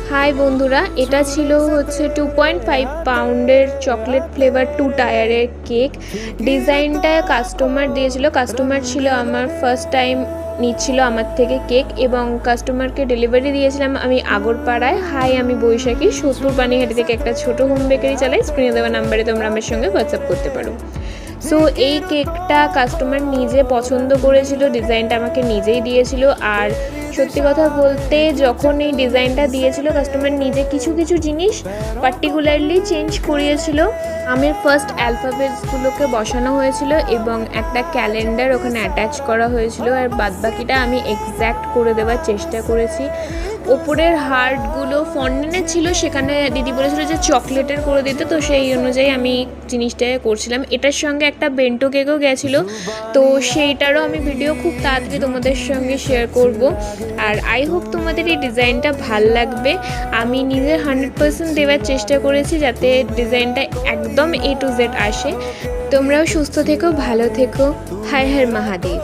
High বন্ধুরা, এটা ছিল হচ্ছে 2.5 পাউন্ডের চকলেট ফ্লেভার 2 টায়ারের কেক। ডিজাইনটা কাস্টমার দিয়েছিল। কাস্টমার ছিল আমার ফার্স্ট টাইম নিচ্ছিল আমার থেকে কেক, এবং কাস্টমারকে ডেলিভারি দিয়েছিলাম আমি আগরপাড়ায়। হাই, আমি বৈশাখী, সত্তর পানিহাটি থেকে একটা ছোট হোম বেকারি চালাই। স্ক্রিনে দেওয়া নাম্বারে তোমরা আমার সঙ্গে হোয়াটসঅ্যাপ করতে পারো। সো এই কেকটা কাস্টমার নিজে পছন্দ করেছিল, ডিজাইনটা আমাকে নিজেই দিয়েছিল। আর সত্যি কথা বলতে, যখন এই ডিজাইনটা দিয়েছিল কাস্টমার নিজে কিছু কিছু জিনিস পার্টিকুলারলি চেঞ্জ করিয়েছিল। আমের ফার্স্ট অ্যালফাবেটসগুলোকে বসানো হয়েছিল এবং একটা ক্যালেন্ডার ওখানে অ্যাটাচ করা হয়েছিল, আর বাদবাকিটা আমি এক্স্যাক্ট করে দেওয়ার চেষ্টা করেছি। ওপরের হার্টগুলো ফন্ডেনের ছিল, সেখানে দিদি বলেছিল যে চকলেটের করে দিতে, তো সেই অনুযায়ী আমি জিনিসটা করছিলাম। এটার সঙ্গে একটা বেন্টো কেকও গেছিলো, তো সেইটারও আমি ভিডিও খুব তাড়াতাড়ি তোমাদের সঙ্গে শেয়ার করব। আর আই হোপ তোমাদের এই ডিজাইনটা ভাল লাগবে। আমি নিজের 100% দেওয়ার চেষ্টা করেছি যাতে ডিজাইনটা একদম A to Z আসে। তোমরাও সুস্থ থেকো, ভালো থেকো। হায় হায় মহাদেব।